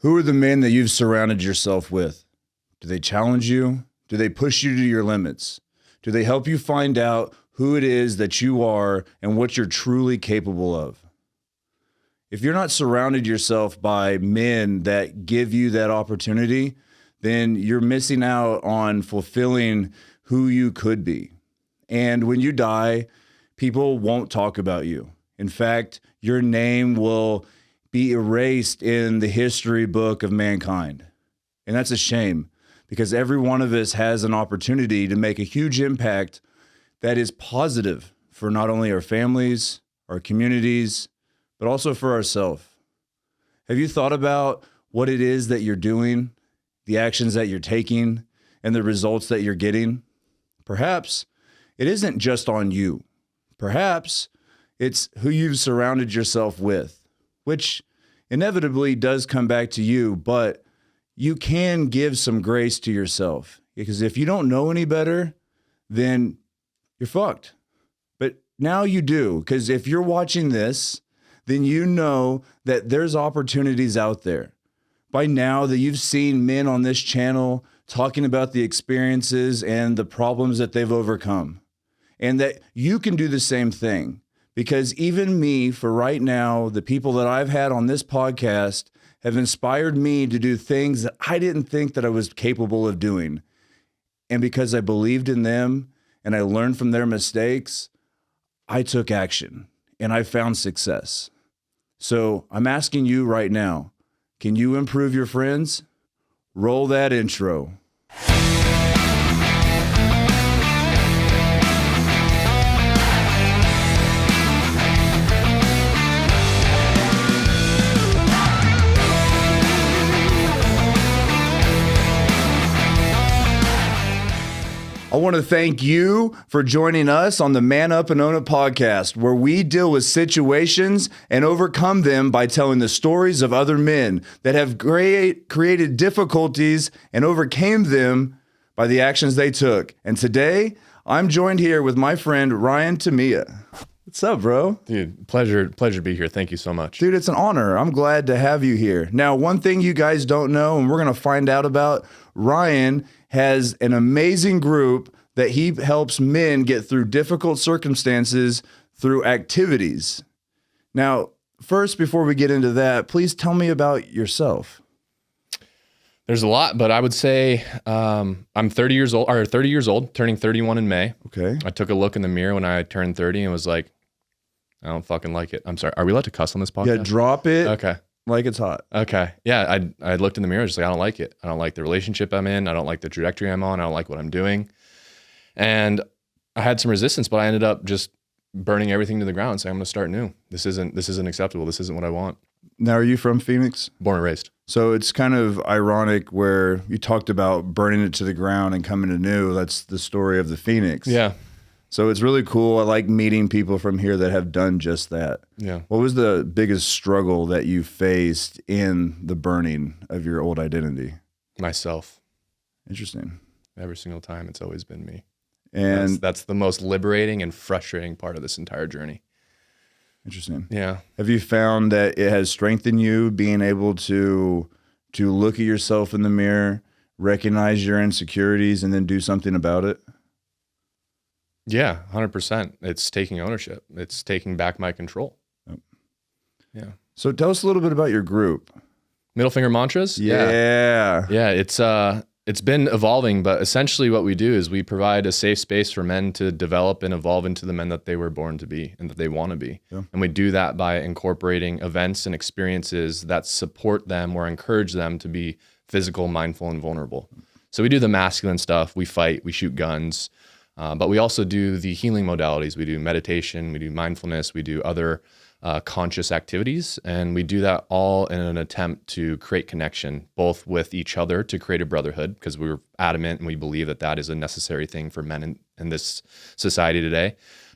Who are the men that you've surrounded yourself with? Do they challenge you? Do they push you to your limits? Do they help you find out who it is that you are and what you're truly capable of? If you're not surrounded yourself by men that give you that opportunity, then you're missing out on fulfilling who you could be. And when you die, people won't talk about you. In fact, your name will be erased in the history book of mankind. And that's a shame, because every one of us has an opportunity to make a huge impact that is positive for not only our families, our communities, but also for ourselves. Have you thought about what it is that you're doing, the actions that you're taking, and the results that you're getting? Perhaps it isn't just on you. Perhaps it's who you've surrounded yourself with, which inevitably does come back to you, but you can give some grace to yourself, because if you don't know any better, then you're fucked. But now you do, because if you're watching this, then you know that there's opportunities out there. By now that you've seen men on this channel talking about the experiences and the problems that they've overcome, and that you can do the same thing. Because even me, for right now, the people that I've had on this podcast have inspired me to do things that I didn't think that I was capable of doing. And because I believed in them and I learned from their mistakes, I took action and I found success. So I'm asking you right now, can you improve your friends? Roll that intro. I want to thank you for joining us on the Man Up and Own It podcast, where we deal with situations and overcome them by telling the stories of other men that have created difficulties and overcame them by the actions they took. And today, I'm joined here with my friend Ryan Tomita. What's up, bro? Dude, pleasure to be here. Thank you so much. Dude, it's an honor. I'm glad to have you here. Now, one thing you guys don't know, and we're going to find out about, Ryan has an amazing group that he helps men get through difficult circumstances through activities. Now, first, before we get into that, please tell me about yourself. There's a lot, but I would say I'm 30 years old, turning 31 in May. Okay. I took a look in the mirror when I turned 30 and was like, I don't fucking like it. I'm sorry. Are we allowed to cuss on this podcast? Yeah, drop it. Okay. Like it's hot. Okay. Yeah, I looked in the mirror, just like, I don't like it. I don't like the relationship I'm in. I don't like the trajectory I'm on. I don't like what I'm doing. And I had some resistance, but I ended up just burning everything to the ground and saying, I'm going to start new. This isn't acceptable. This isn't what I want. Now, are you from Phoenix? Born and raised. So it's kind of ironic where you talked about burning it to the ground and coming to new. That's the story of the Phoenix. Yeah. So it's really cool. I like meeting people from here that have done just that. Yeah. What was the biggest struggle that you faced in the burning of your old identity? Myself. Interesting. Every single time, it's always been me. And that's the most liberating and frustrating part of this entire journey. Interesting. Yeah. Have you found that it has strengthened you being able to look at yourself in the mirror, recognize your insecurities, and then do something about it? Yeah, 100%. It's taking ownership. It's taking back my control. Yep. Yeah. So tell us a little bit about your group. Middle finger mantras? Yeah. Yeah, it's been evolving, but essentially what we do is we provide a safe space for men to develop and evolve into the men that they were born to be and that they want to be. Yeah. And we do that by incorporating events and experiences that support them or encourage them to be physical, mindful, and vulnerable. So we do the masculine stuff. We fight, we shoot guns, but we also do the healing modalities. We do meditation, we do mindfulness, we do other conscious activities, and we do that all in an attempt to create connection, both with each other to create a brotherhood, because we're adamant and we believe that that is a necessary thing for men in this society today.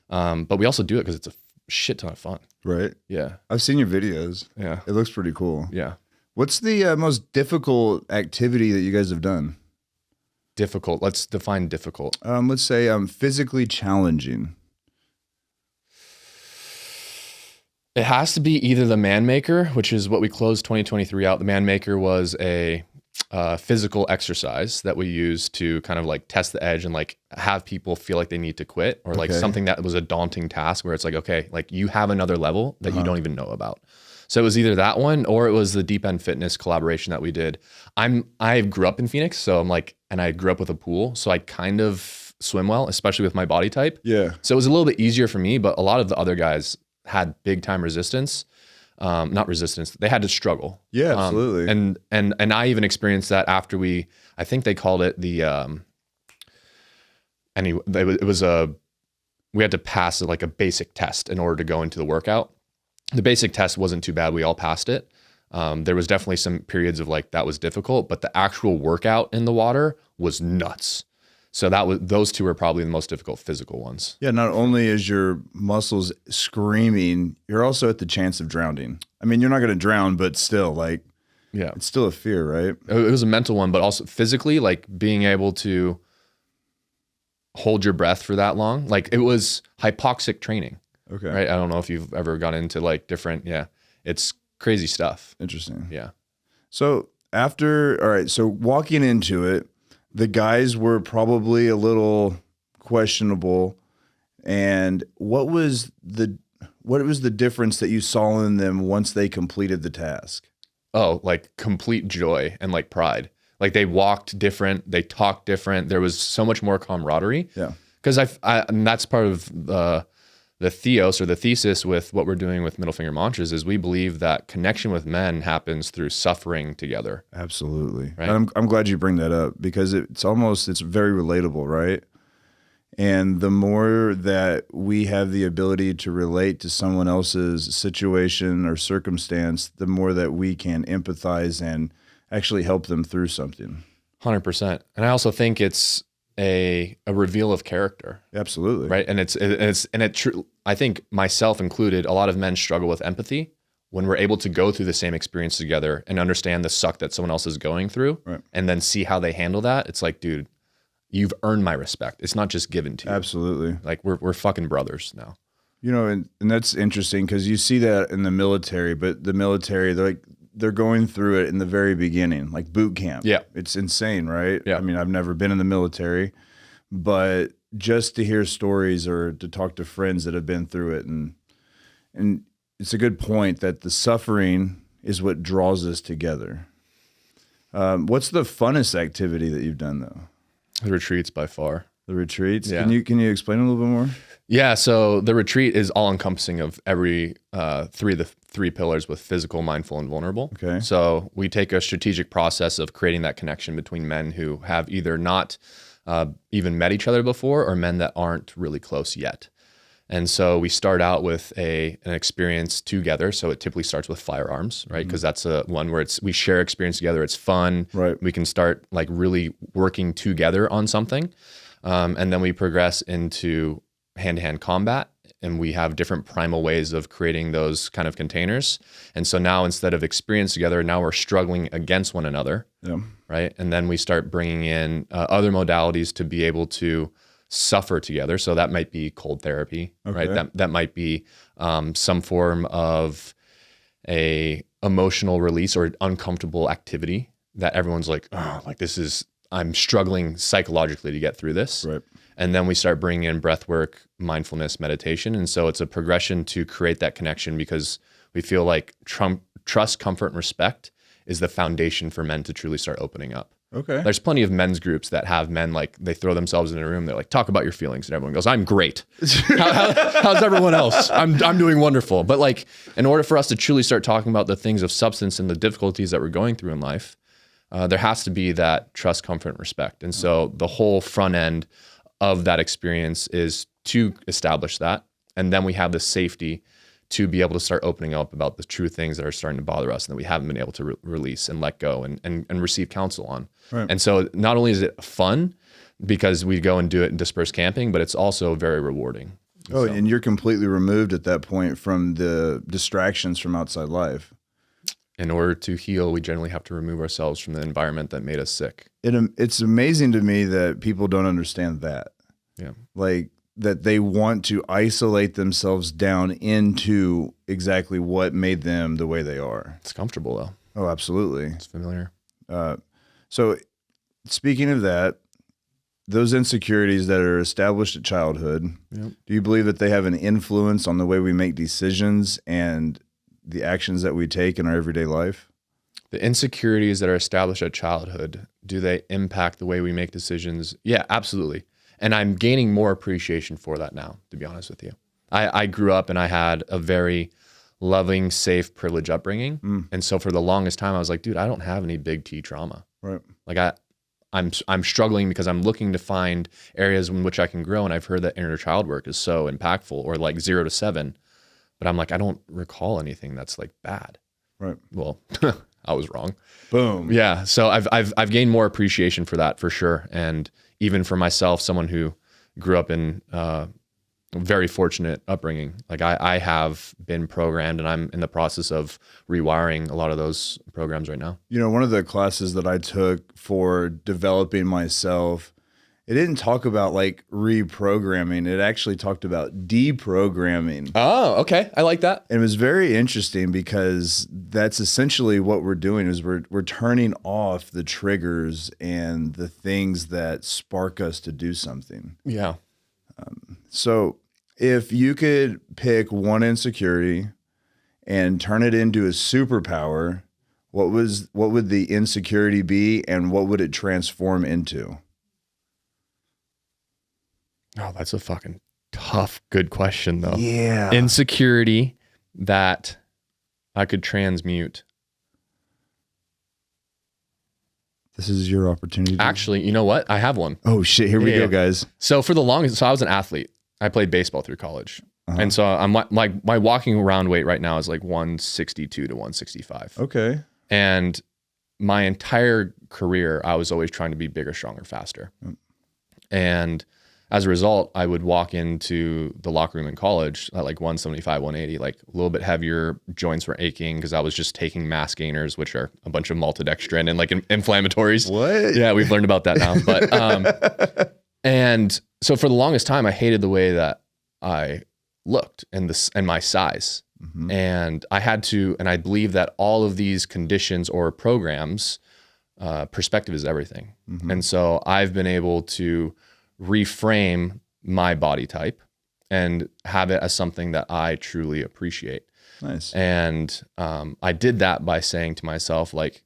But we also do it because it's a shit ton of fun. Right. Yeah. I've seen your videos. Yeah. It looks pretty cool. Yeah. What's the most difficult activity that you guys have done? Difficult. Let's define difficult. Let's say physically challenging. It has to be either the Man Maker, which is what we closed 2023 out. The Man Maker was a physical exercise that we use to kind of like test the edge and like have people feel like they need to quit, or like something that was a daunting task where it's like, okay, like you have another level that you don't even know about. So it was either that one or it was the Deep End Fitness collaboration that we did. I grew up in Phoenix, so I'm like, and I grew up with a pool, so I kind of swim well, especially with my body type. Yeah. So it was a little bit easier for me, but a lot of the other guys had big time resistance. Not resistance. They had to struggle. Yeah, absolutely. And I even experienced that after I think they called it the, anyway, we had to pass like a basic test in order to go into the workout. The basic test wasn't too bad. We all passed it. There was definitely some periods of like, that was difficult, but the actual workout in the water was nuts. So those two were probably the most difficult physical ones. Yeah, not only is your muscles screaming, you're also at the chance of drowning. I mean, you're not going to drown, but still, like, yeah, it's still a fear, right? It was a mental one, but also physically, like being able to hold your breath for that long. Like it was hypoxic training. Okay. Right? I don't know if you've ever gone into like different, it's crazy stuff. Interesting. Yeah. So so walking into it, the guys were probably a little questionable. And what was the difference that you saw in them once they completed the task? Oh, like complete joy and like pride. Like they walked different, they talked different. There was so much more camaraderie. Yeah. Because and that's part of the theos or the thesis with what we're doing with Middle Finger Mantras is we believe that connection with men happens through suffering together. Absolutely. Right? And I'm glad you bring that up because it's very relatable, right? And the more that we have the ability to relate to someone else's situation or circumstance, the more that we can empathize and actually help them through something. 100%. And I also think it's a reveal of character. Absolutely. Right. And I think myself included, a lot of men struggle with empathy when we're able to go through the same experience together and understand the suck that someone else is going through, right, and then see how they handle that. It's like, dude, you've earned my respect. It's not just given to you. Absolutely. Like we're fucking brothers now. You know, and that's interesting because you see that in the military, but the military, they're going through it in the very beginning, like boot camp. Yeah. It's insane, right? Yeah. I mean, I've never been in the military, but just to hear stories or to talk to friends that have been through it. And it's a good point that the suffering is what draws us together. What's the funnest activity that you've done though? The retreats by far. The retreats? Yeah. Can you explain a little bit more? Yeah, so the retreat is all encompassing of every three pillars with physical, mindful, and vulnerable. Okay. So we take a strategic process of creating that connection between men who have either not even met each other before or men that aren't really close yet. And so we start out with an experience together. So it typically starts with firearms, right? Because that's one where we share experience together. It's fun. Right. We can start like really working together on something. And then we progress into hand-to-hand combat, and we have different primal ways of creating those kind of containers. And so now instead of experience together, now we're struggling against one another, Yeah. right? And then we start bringing in other modalities to be able to suffer together. So that might be cold therapy, Okay. right? That might be some form of a emotional release or uncomfortable activity that everyone's like, oh, like I'm struggling psychologically to get through this. Right. And then we start bringing in breath work, mindfulness, meditation. And so it's a progression to create that connection because we feel like trust, comfort, and respect is the foundation for men to truly start opening up. Okay. There's plenty of men's groups that have men like they throw themselves in a room. They're like, talk about your feelings. And everyone goes, I'm great. How's everyone else? I'm doing wonderful. But like, in order for us to truly start talking about the things of substance and the difficulties that we're going through in life, there has to be that trust, comfort, and respect. And so the whole front end of that experience is to establish that. And then we have the safety to be able to start opening up about the true things that are starting to bother us and that we haven't been able to release and let go and receive counsel on. Right. And so not only is it fun because we go and do it in dispersed camping, but it's also very rewarding. Oh, and you're completely removed at that point from the distractions from outside life. In order to heal, we generally have to remove ourselves from the environment that made us sick. It's amazing to me that people don't understand that. Yeah. Like that they want to isolate themselves down into exactly what made them the way they are. It's comfortable though. Oh, absolutely. It's familiar. So speaking of that, those insecurities that are established at childhood, Yep. do you believe that they have an influence on the way we make decisions and the actions that we take in our everyday life? The insecurities that are established at childhood, do they impact the way we make decisions? Yeah, absolutely. And I'm gaining more appreciation for that now, to be honest with you. I grew up and I had a very loving, safe, privileged upbringing. And so for the longest time, I was like, dude, I don't have any big T trauma. Right. Like I'm struggling because I'm looking to find areas in which I can grow. And I've heard that inner child work is so impactful, or like 0 to 7. But I'm like, I don't recall anything that's like bad. Right. Well, I was wrong. Boom. Yeah. So I've gained more appreciation for that for sure. And even for myself, someone who grew up in a very fortunate upbringing, like I have been programmed, and I'm in the process of rewiring a lot of those programs right now. You know, one of the classes that I took for developing myself, it didn't talk about like reprogramming. It actually talked about deprogramming. Oh, okay. I like that. And it was very interesting because that's essentially what we're doing is we're turning off the triggers and the things that spark us to do something. Yeah. So if you could pick one insecurity and turn it into a superpower, what would the insecurity be, and what would it transform into? Oh, that's a fucking tough, good question though. Yeah. Insecurity that I could transmute. This is your opportunity. Actually, you know what? I have one. Oh shit, here we go, guys. So for the longest, so I was an athlete. I played baseball through college. And so I'm my walking around weight right now is like 162 to 165. Okay. And my entire career, I was always trying to be bigger, stronger, faster. And as a result, I would walk into the locker room in college at like 175, 180, like a little bit heavier. Joints were aching because I was just taking mass gainers, which are a bunch of maltodextrin and like inflammatories. What? Yeah, we've learned about that now. But and so for the longest time, I hated the way that I looked and my size. And I had to, and I believe that all of these conditions or programs, perspective is everything. And so I've been able to reframe my body type and have it as something that I truly appreciate. Nice. And I did that by saying to myself, like,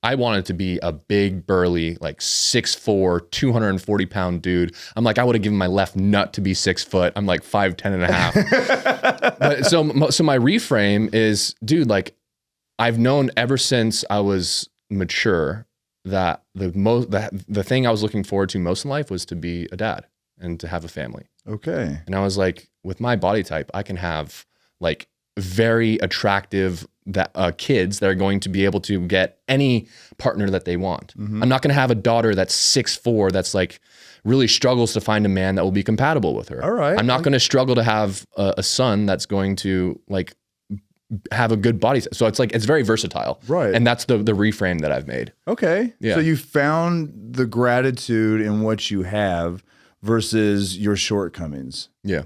I wanted to be a big, burly, like 6'4", 240-pound dude. I'm like, I would have given my left nut to be 6 foot. I'm like 5'10" and a half. But so my reframe is, dude, like, I've known ever since I was mature that the thing I was looking forward to most in life was to be a dad and to have a family. Okay. And I was like, with my body type, I can have like very attractive kids that are going to be able to get any partner that they want. I'm not going to have a daughter that's 6'4", that's like really struggles to find a man that will be compatible with her. All right. I'm not going to struggle to have a son that's going to like have a good body. So it's like, it's very versatile. Right. And that's the reframe that I've made. Okay. Yeah. So you found the gratitude in what you have versus your shortcomings. Yeah.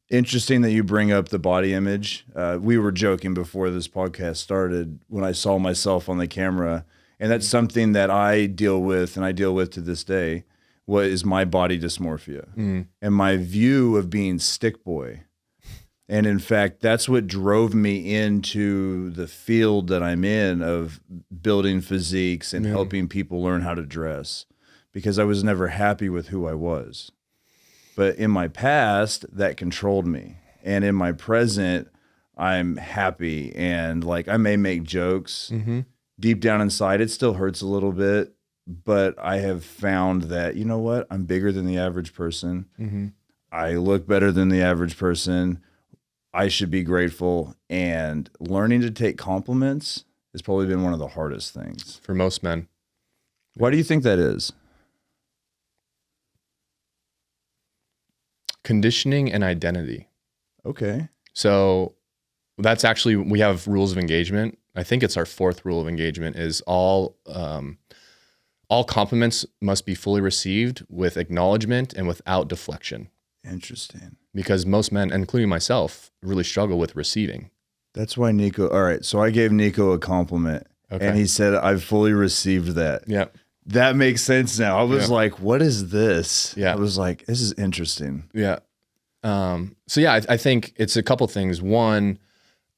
Interesting that you bring up the body image. We were joking before this podcast started when I saw myself on the camera, and that's something that I deal with, and I deal with to this day. What is my body dysmorphia and my view of being stick boy. And in fact, that's what drove me into the field that I'm in of building physiques and helping people learn how to dress, because I was never happy with who I was. But in my past, that controlled me. And in my present, I'm happy. And like, I may make jokes. Deep down inside, it still hurts a little bit. But I have found that, you know what? I'm bigger than the average person. I look better than the average person. I should be grateful. And learning to take compliments has probably been one of the hardest things. For most men. Why do you think that is? Conditioning and identity. Okay. So that's actually, we have rules of engagement. I think it's our 4th rule of engagement is all compliments must be fully received with acknowledgement and without deflection. Interesting. because most men, including myself, really struggle with receiving. That's why Nico, all right. So I gave Nico a compliment and he said, I've fully received that. Yeah. That makes sense now. I was like, what is this? Yeah. I was like, this is interesting. Yeah. So yeah, I think it's a couple things. One,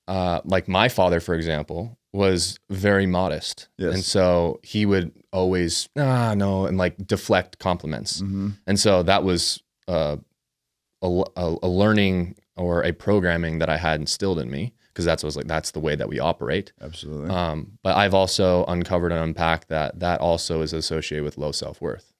like my father, for example, was very modest. Yes. And so he would always, no, and like deflect compliments. Mm-hmm. And so that was a learning or a programming that I had instilled in me, because that's the way that we operate. Absolutely. But I've also uncovered and unpacked that also is associated with low self-worth.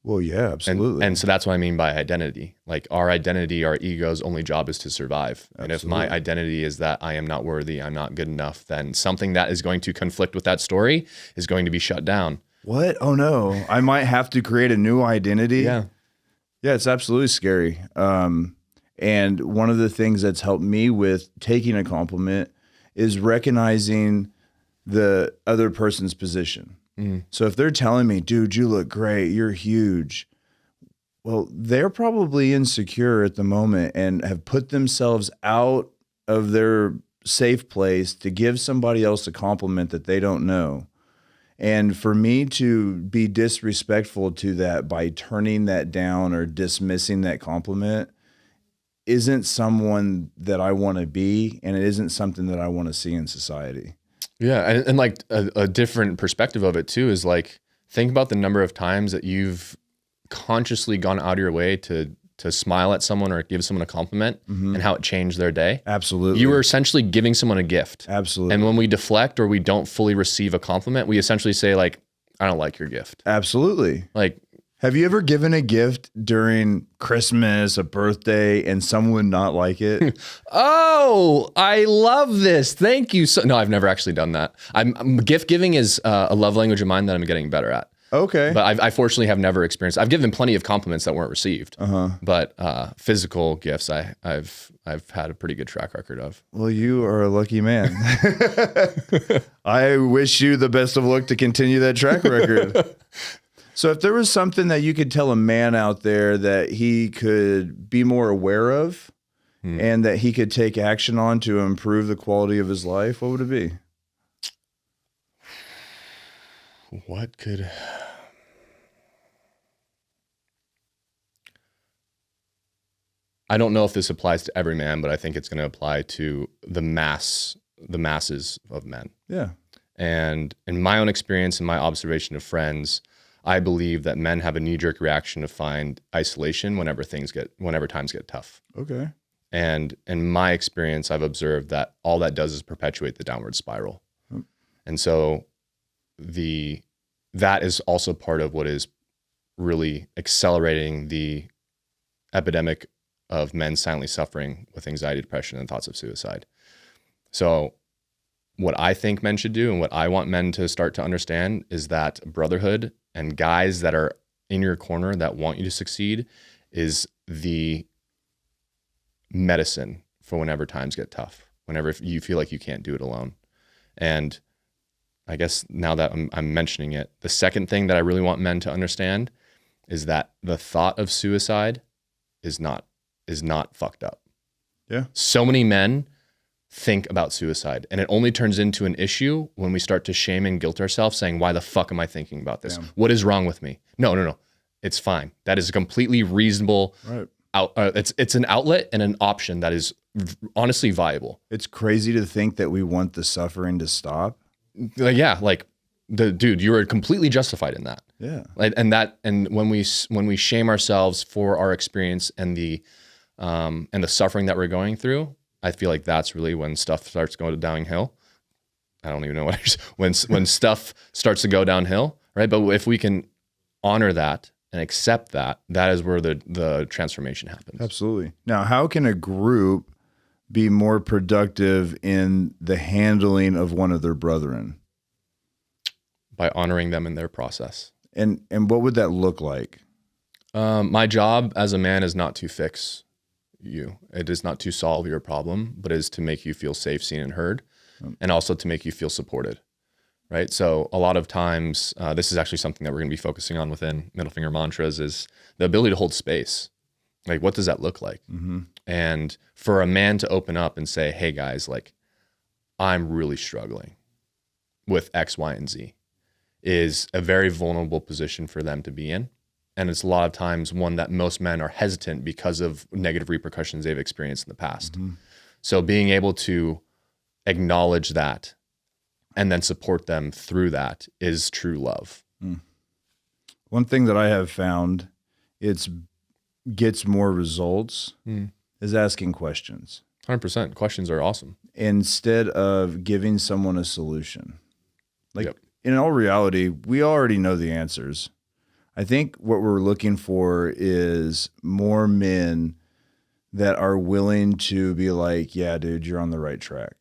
Well, yeah, absolutely. And so that's what I mean by identity. Like our identity, our ego's only job is to survive. Absolutely. And if my identity is that I am not worthy, I'm not good enough, then something that is going to conflict with that story is going to be shut down. What? Oh no, I might have to create a new identity. Yeah. Yeah, it's absolutely scary. And one of the things that's helped me with taking a compliment is recognizing the other person's position. So if they're telling me, dude, you look great, you're huge. Well, they're probably insecure at the moment and have put themselves out of their safe place to give somebody else a compliment that they don't know. And for me to be disrespectful to that by turning that down or dismissing that compliment isn't someone that I want to be, and it isn't something that I want to see in society. Yeah. And like a different perspective of it too is like, think about the number of times that you've consciously gone out of your way to smile at someone or give someone a compliment and how it changed their day. Absolutely. You were essentially giving someone a gift. Absolutely. And when we deflect or we don't fully receive a compliment, we essentially say like, I don't like your gift. Absolutely. Like, have you ever given a gift during Christmas, a birthday, and someone would not like it? oh, I love this. Thank you. No, I've never actually done that. Gift giving is a love language of mine that I'm getting better at. Okay. But I fortunately have never experienced. I've given plenty of compliments that weren't received. But physical gifts, I've had a pretty good track record of. Well, you are a lucky man. I wish you the best of luck to continue that track record. So if there was something that you could tell a man out there that he could be more aware of and that he could take action on to improve the quality of his life, what would it be? What could... I don't know if this applies to every man, but I think it's going to apply to the masses of men. Yeah. And in my own experience and my observation of friends, I believe that men have a knee-jerk reaction to find isolation whenever times get tough. Okay. And in my experience, I've observed that all that does is perpetuate the downward spiral. And so that is also part of what is really accelerating the epidemic of men silently suffering with anxiety, depression, and thoughts of suicide. So what I think men should do and what I want men to start to understand is that brotherhood and guys that are in your corner that want you to succeed is the medicine for whenever times get tough, whenever you feel like you can't do it alone. And I guess now that I'm mentioning it, the second thing that I really want men to understand is that the thought of suicide is not fucked up. Yeah. So many men think about suicide, and it only turns into an issue when we start to shame and guilt ourselves, saying, why the fuck am I thinking about this? Damn. What is wrong with me? No. It's fine. That is a completely reasonable, it's an outlet and an option that is honestly viable. It's crazy to think that we want the suffering to stop. Dude, you are completely justified in that. Yeah. And when we shame ourselves for our experience and the suffering that we're going through, I feel like that's really when stuff starts going downhill. I don't even know when stuff starts to go downhill, right? But if we can honor that and accept that, that is where the transformation happens. Absolutely. Now, how can a group be more productive in the handling of one of their brethren? By honoring them in their process. And what would that look like? My job as a man is not to fix you. It is not to solve your problem, but it is to make you feel safe, seen, and heard, and also to make you feel supported, right? So a lot of times, this is actually something that we're going to be focusing on within Middle Finger Mantras, is the ability to hold space. Like, what does that look like? Mm-hmm. And for a man to open up and say, hey guys, like, I'm really struggling with X, Y, and Z, is a very vulnerable position for them to be in. And it's a lot of times one that most men are hesitant because of negative repercussions they've experienced in the past. Mm-hmm. So being able to acknowledge that and then support them through that is true love. Mm. One thing that I have found gets more results is asking questions. 100%. Questions are awesome. Instead of giving someone a solution. Like, Yep. in all reality, we already know the answers. I think what we're looking for is more men that are willing to be like, yeah, dude, you're on the right track.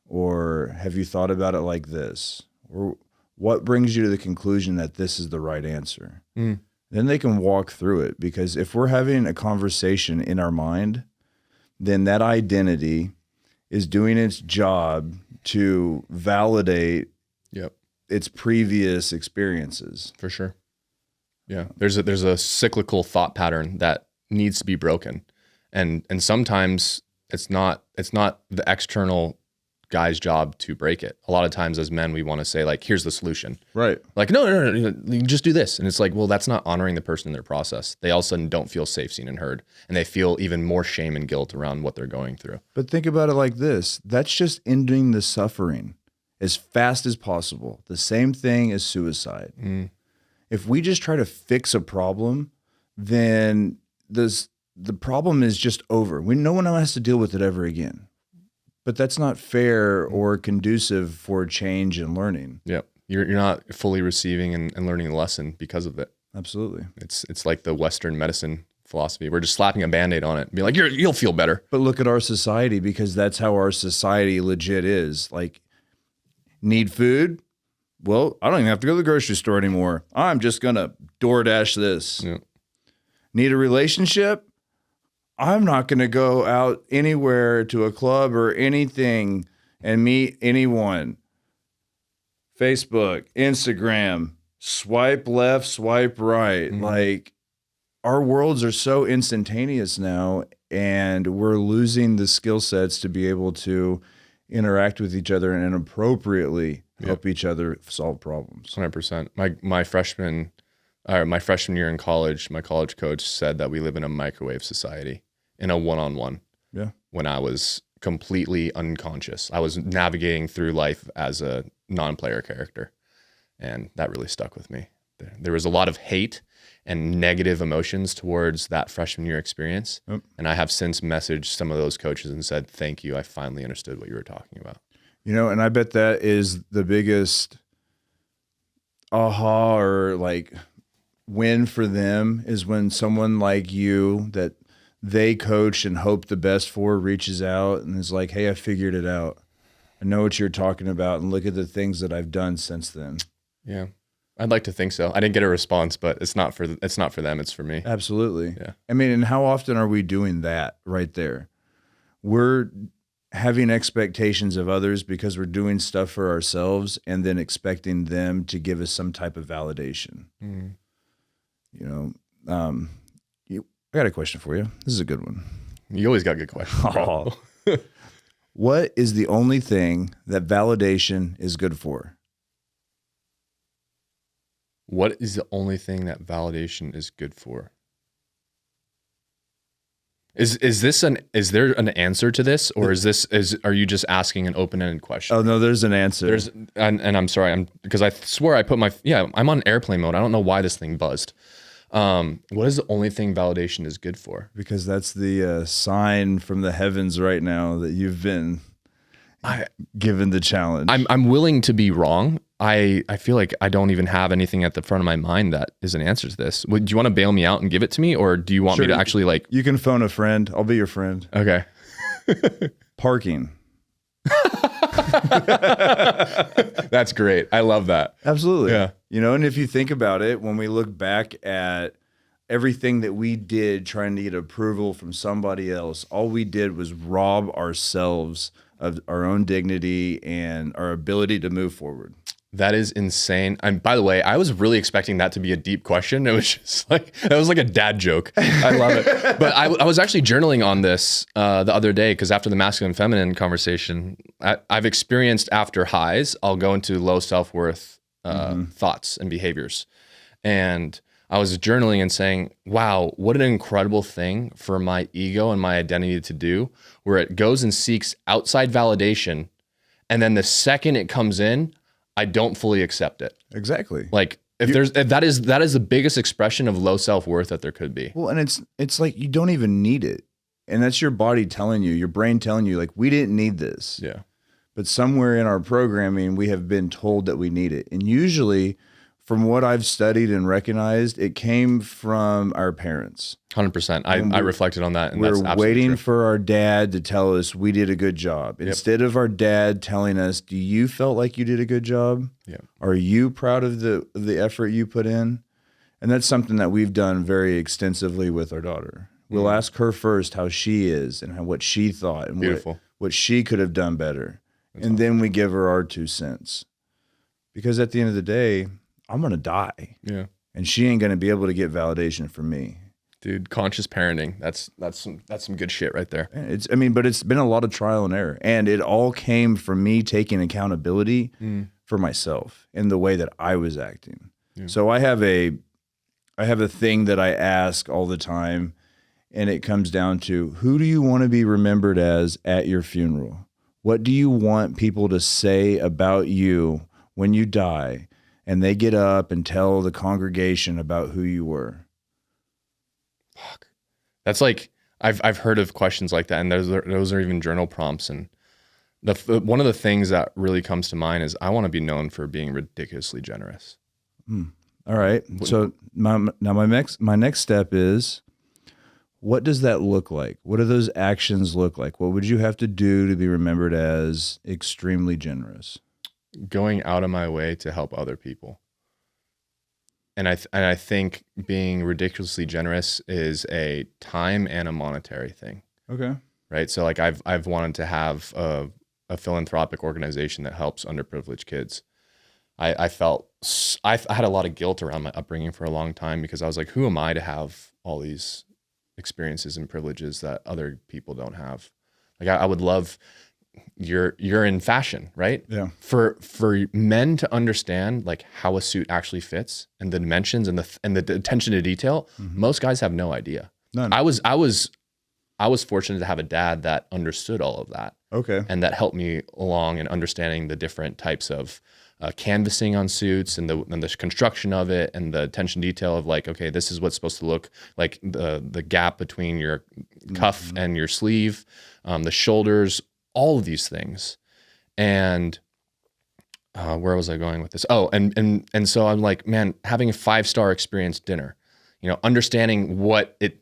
Or have you thought about it like this? Or what brings you to the conclusion that this is the right answer? Then they can walk through it. Because if we're having a conversation in our mind, then that identity is doing its job to validate Yep. its previous experiences. For sure. Yeah. There's a cyclical thought pattern that needs to be broken. And sometimes it's not the external guy's job to break it. A lot of times as men, we want to say like, here's the solution. Right. Like, no, you just do this. And it's like, well, that's not honoring the person in their process. They all of a sudden don't feel safe, seen, and heard. And they feel even more shame and guilt around what they're going through. But think about it like this. That's just ending the suffering as fast as possible. The same thing as suicide. If we just try to fix a problem, then the problem is just over. No one has to deal with it ever again. But that's not fair or conducive for change and learning. Yep. You're not fully receiving and learning the lesson because of it. Absolutely. It's like the Western medicine philosophy. We're just slapping a Band-Aid on it and be like, you'll feel better. But look at our society, because that's how our society legit is. Like, need food? Well, I don't even have to go to the grocery store anymore. I'm just going to DoorDash this. Yeah. Need a relationship? I'm not going to go out anywhere to a club or anything and meet anyone. Facebook, Instagram, swipe left, swipe right. Like, our worlds are so instantaneous now, and we're losing the skill sets to be able to interact with each other and appropriately help each other solve problems. 100%. My freshman year in college, my college coach said that we live in a microwave society, in a one-on-one. Yeah. When I was completely unconscious, I was navigating through life as a non-player character, and that really stuck with me. There was a lot of hate and negative emotions towards that freshman year experience. Yep. And I have since messaged some of those coaches and said, thank you. I finally understood what you were talking about. You know, and I bet that is the biggest aha or like win for them, is when someone like you that they coach and hope the best for reaches out and is like, hey, I figured it out. I know what you're talking about, and look at the things that I've done since then. Yeah. I'd like to think so. I didn't get a response, but it's not for them. It's for me. Absolutely. Yeah. I mean, and how often are we doing that right there? We're having expectations of others because we're doing stuff for ourselves and then expecting them to give us some type of validation. You know, I got a question for you. This is a good one. You always got good questions, bro. What is the only thing that validation is good for? What is the only thing that validation is good for? Is there an answer to this, or are you just asking an open-ended question? Oh no, there's an answer. And I'm sorry, because I swore I put I'm on airplane mode. I don't know why this thing buzzed. What is the only thing validation is good for? Because that's the sign from the heavens right now that you've been given the challenge. I'm willing to be wrong. I feel like I don't even have anything at the front of my mind that is an answer to this. Do you want to bail me out and give it to me, or do you want me to actually like? You can phone a friend. I'll be your friend. Okay. Parking. That's great. I love that. Absolutely. Yeah. You know, and if you think about it, when we look back at everything that we did trying to get approval from somebody else, all we did was rob ourselves of our own dignity and our ability to move forward. That is insane. And by the way, I was really expecting that to be a deep question. It was just like, that was like a dad joke. I love it. But I was actually journaling on this the other day, because after the masculine feminine conversation, I've experienced after highs, I'll go into low self-worth thoughts and behaviors. And I was journaling and saying, wow, what an incredible thing for my ego and my identity to do, where it goes and seeks outside validation. And then the second it comes in, I don't fully accept it. Exactly. Like if that is the biggest expression of low self-worth that there could be. Well, and it's like you don't even need it. And that's your body telling you, your brain telling you, like, we didn't need this. Yeah. But somewhere in our programming, we have been told that we need it. And usually, from what I've studied and recognized, it came from our parents. 100%. I reflected on that, and that's we're absolutely waiting true. for our dad to tell us we did a good job. Instead of our dad telling us, do you felt like you did a good job? Yeah. Are you proud of the effort you put in? And that's something that we've done very extensively with our daughter. We'll ask her first how she is and what she thought and what she could have done better. That's awesome. Then we give her our 2 cents. Because at the end of the day, I'm going to die. Yeah. And she ain't going to be able to get validation from me. Dude, conscious parenting. That's some good shit right there. But it's been a lot of trial and error. And it all came from me taking accountability for myself in the way that I was acting. Yeah. So I have a thing that I ask all the time, and it comes down to, who do you want to be remembered as at your funeral? What do you want people to say about you when you die and they get up and tell the congregation about who you were? Fuck. That's like, I've heard of questions like that, and those are even journal prompts. And one of the things that really comes to mind is, I want to be known for being ridiculously generous. All right. So my next step is, what does that look like? What do those actions look like? What would you have to do to be remembered as extremely generous? Going out of my way to help other people. And I think being ridiculously generous is a time and a monetary thing. Okay. Right. So like I've wanted to have a philanthropic organization that helps underprivileged kids. I had a lot of guilt around my upbringing for a long time, because I was like, who am I to have all these experiences and privileges that other people don't have? Like I would love, you're in fashion, right? Yeah. For men to understand like how a suit actually fits and the dimensions and the attention to detail, most guys have no idea. None. I was fortunate to have a dad that understood all of that. Okay. And that helped me along in understanding the different types of canvassing on suits and the construction of it and the attention detail of like, okay, this is what's supposed to look like, the gap between your cuff and your sleeve, the shoulders, all of these things. And where was I going with this? Oh, and so I'm like, man, having a 5-star experience dinner, understanding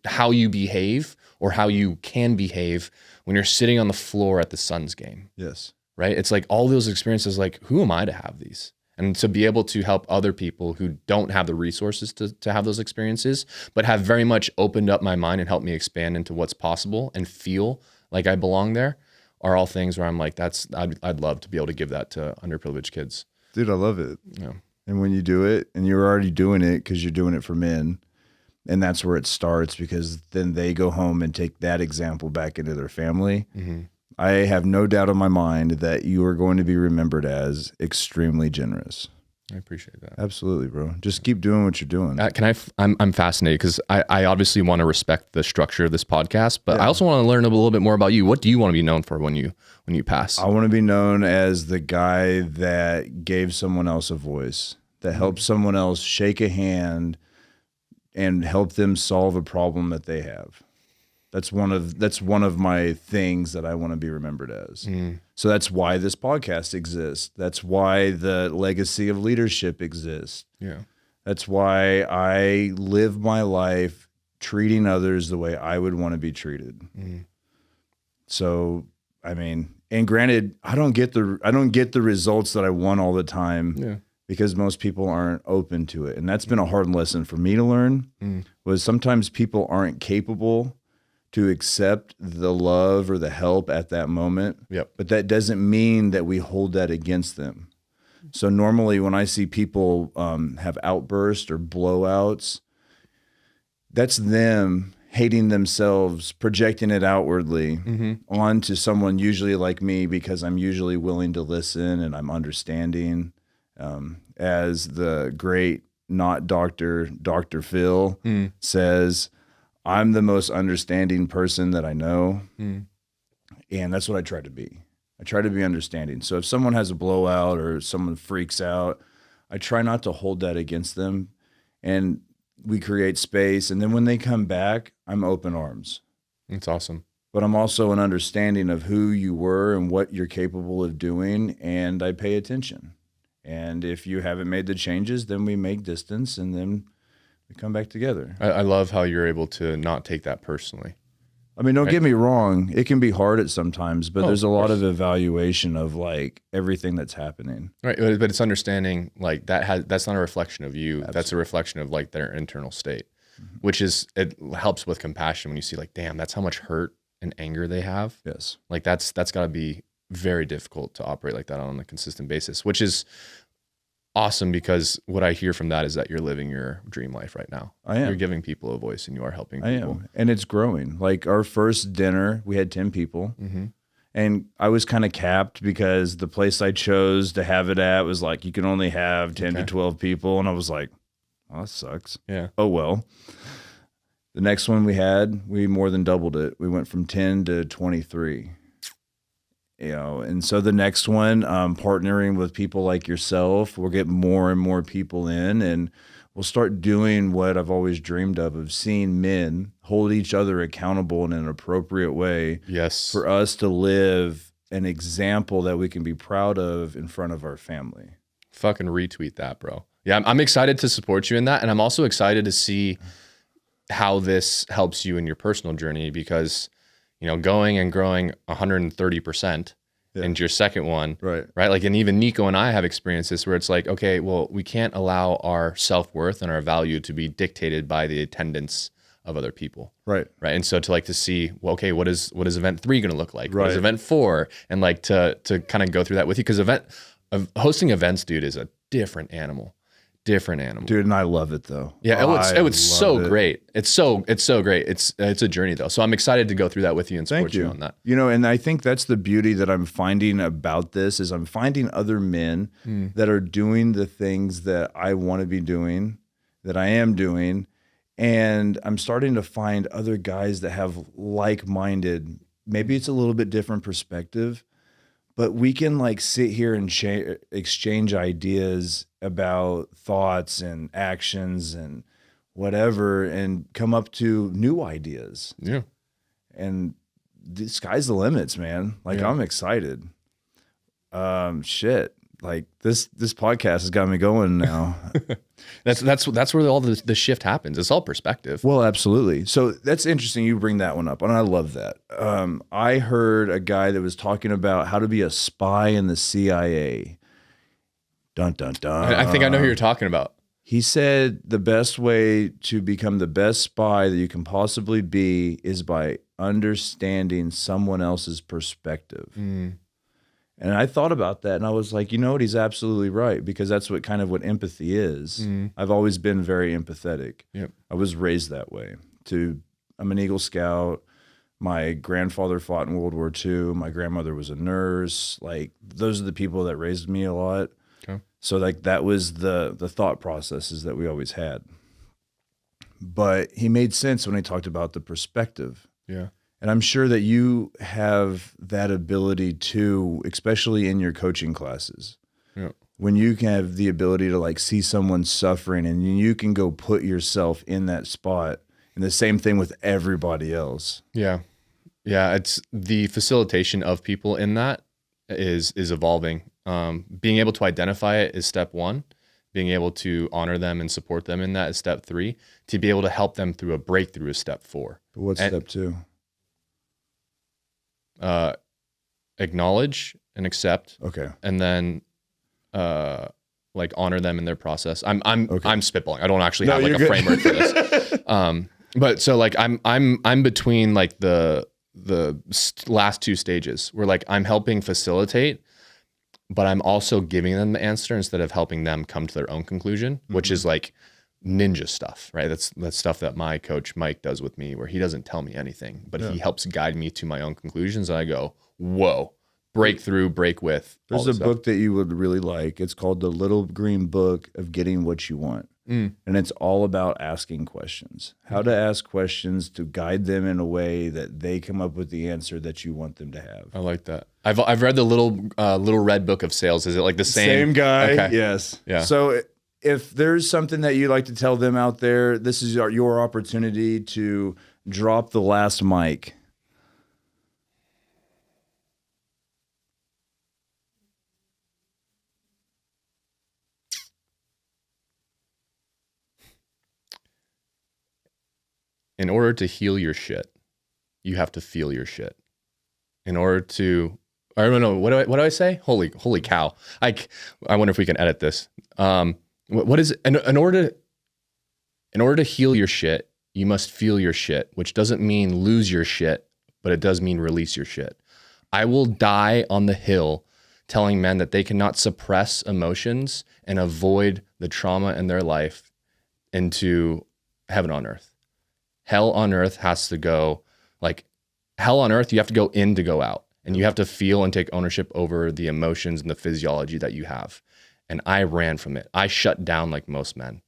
how you behave or how you can behave when you're sitting on the floor at the Suns game. Yes. Right? It's like all those experiences, like, who am I to have these? And to be able to help other people who don't have the resources to have those experiences, but have very much opened up my mind and helped me expand into what's possible and feel like I belong there, are all things where I'm like, I'd love to be able to give that to underprivileged kids. Dude, I love it. Yeah. And when you do it, and you're already doing it because you're doing it for men, and that's where it starts, because then they go home and take that example back into their family. Mm-hmm. I have no doubt in my mind that you are going to be remembered as extremely generous. I appreciate that. Absolutely, bro. Just keep doing what you're doing. I'm fascinated, because I obviously want to respect the structure of this podcast, but I also want to learn a little bit more about you. What do you want to be known for when you pass? I want to be known as the guy that gave someone else a voice, that helped someone else shake a hand and help them solve a problem that they have. That's one of my things that I want to be remembered as. Mm. So that's why this podcast exists. That's why the legacy of leadership exists. Yeah. That's why I live my life treating others the way I would want to be treated. Mm. So, I mean, and granted, I don't get the results that I want all the time. Yeah. Because most people aren't open to it. And that's been a hard lesson for me to learn, was sometimes people aren't capable to accept the love or the help at that moment. Yep. But that doesn't mean that we hold that against them. So normally when I see people have outbursts or blowouts, that's them hating themselves, projecting it outwardly onto someone usually like me, because I'm usually willing to listen and I'm understanding. As the great not doctor, Dr. Phil says, I'm the most understanding person that I know. And that's what I try to be. I try to be understanding. So if someone has a blowout or someone freaks out, I try not to hold that against them. And we create space. And then when they come back, I'm open arms. That's awesome. But I'm also an understanding of who you were and what you're capable of doing. And I pay attention. And if you haven't made the changes, then we make distance and then we come back together. I love how you're able to not take that personally. I mean, don't get me wrong. It can be hard at sometimes, but there's a lot of evaluation of like everything that's happening. Right. But it's understanding like that's not a reflection of you. Absolutely. That's a reflection of like their internal state, which is, it helps with compassion when you see like, damn, that's how much hurt and anger they have. Yes. Like that's gotta be very difficult to operate like that on a consistent basis, which is awesome, because what I hear from that is that you're living your dream life right now. I am. You're giving people a voice and you are helping people. I am. And it's growing. Like our first dinner, we had 10 people. And I was kind of capped because the place I chose to have it at was like, you can only have 10 to 12 people. And I was like, oh, that sucks. Yeah. Oh, well. The next one we had, we more than doubled it. We went from 10 to 23. You know, and so the next one, partnering with people like yourself, we'll get more and more people in, and we'll start doing what I've always dreamed of seeing men hold each other accountable in an appropriate way. Yes. For us to live an example that we can be proud of in front of our family. Fucking retweet that, bro. Yeah, I'm excited to support you in that. And I'm also excited to see how this helps you in your personal journey, because going and growing 130% into your second one, right? Like, and even Nico and I have experienced this where it's like, okay, well, we can't allow our self-worth and our value to be dictated by the attendance of other people. Right. And so to see, well, okay, what is event 3 going to look like? What is event 4? And like to kind of go through that with you. Cause hosting events, dude, is a different animal. Dude, and I love it though. Yeah, it's so great. It's so great. It's a journey though. So I'm excited to go through that with you and support you on that. And I think that's the beauty that I'm finding about this is I'm finding other men that are doing the things that I want to be doing, that I am doing, and I'm starting to find other guys that have like-minded, maybe it's a little bit different perspective, but we can like sit here and exchange ideas about thoughts and actions and whatever and come up to new ideas. Yeah. And the sky's the limits, man. Like I'm excited. Shit. Like this podcast has got me going now. That's where all the shift happens. It's all perspective. Well, absolutely. So that's interesting. You bring that one up, and I love that. I heard a guy that was talking about how to be a spy in the CIA. Dun dun dun. I think I know who you're talking about. He said the best way to become the best spy that you can possibly be is by understanding someone else's perspective. And I thought about that and I was like, you know what? He's absolutely right, because that's what empathy is. I've always been very empathetic. Yep. I was raised that way. I'm an Eagle Scout. My grandfather fought in World War II. My grandmother was a nurse. Like those are the people that raised me a lot. Okay. So like that was the thought processes that we always had. But he made sense when he talked about the perspective. Yeah. And I'm sure that you have that ability too, especially in your coaching classes. Yeah. When you can have the ability to like see someone suffering and you can go put yourself in that spot. And the same thing with everybody else. Yeah. Yeah. It's the facilitation of people in that is evolving. Being able to identify it is step 1. Being able to honor them and support them in that is step 3. To be able to help them through a breakthrough is step 4. But what's step 2? Acknowledge and accept. Okay. And then like honor them in their process. I'm spitballing. I don't actually have like a framework for this. But so like I'm between like the last 2 stages where like I'm helping facilitate but I'm also giving them the answer instead of helping them come to their own conclusion, which is like ninja stuff, right? That's stuff that my coach Mike does with me, where he doesn't tell me anything, but he helps guide me to my own conclusions. And I go, whoa, break through, break with. There's a book that you would really like. It's called The Little Green Book of Getting What You Want. And it's all about asking questions, how to ask questions to guide them in a way that they come up with the answer that you want them to have. I like that. I've read the little red book of sales. Is it like the same guy? Okay. Yes. Yeah. So if there's something that you'd like to tell them out there, this is your opportunity to drop the last mic. In order to heal your shit, you have to feel your shit. In order to, I don't know, what do I say? Holy cow! I wonder if we can edit this. What is in order to heal your shit, you must feel your shit, which doesn't mean lose your shit, but it does mean release your shit. I will die on the hill telling men that they cannot suppress emotions and avoid the trauma in their life into heaven on earth. Hell on earth has to go, like hell on earth, you have to go in to go out, and you have to feel and take ownership over the emotions and the physiology that you have. And I ran from it. I shut down like most men.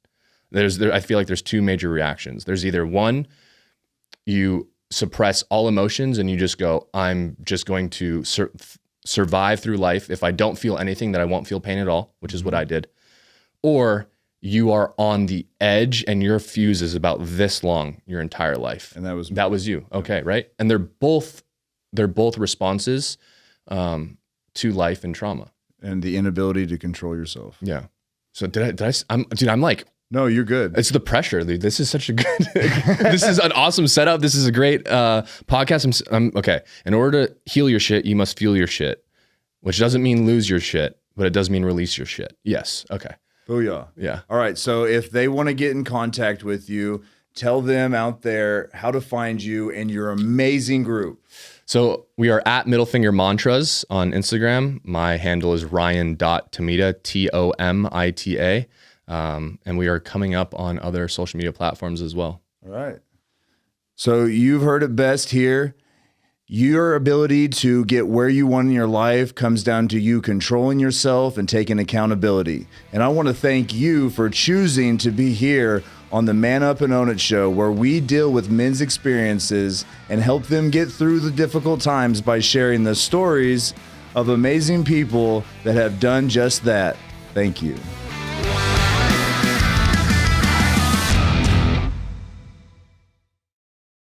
I feel like there's two major reactions. There's either one, you suppress all emotions and you just go, I'm just going to survive through life. If I don't feel anything, then I won't feel pain at all, which is what I did. Or you are on the edge and your fuse is about this long your entire life. And that was you. Okay, right? And they're both responses to life and trauma. And the inability to control yourself. Yeah. So I'm like, no, you're good. It's the pressure. This is such a good, this is an awesome setup. This is a great podcast. I'm okay. In order to heal your shit, you must feel your shit, which doesn't mean lose your shit, but it does mean release your shit. Yes. Okay. Booyah. Yeah. All right. So if they want to get in contact with you, tell them out there how to find you and your amazing group. So we are at Middle Finger Mantras on Instagram. My handle is Ryan.Tomita, Tomita. And we are coming up on other social media platforms as well. All right. So you've heard it best here. Your ability to get where you want in your life comes down to you controlling yourself and taking accountability. And I want to thank you for choosing to be here on the Man Up and Own It show, where we deal with men's experiences and help them get through the difficult times by sharing the stories of amazing people that have done just that. Thank you.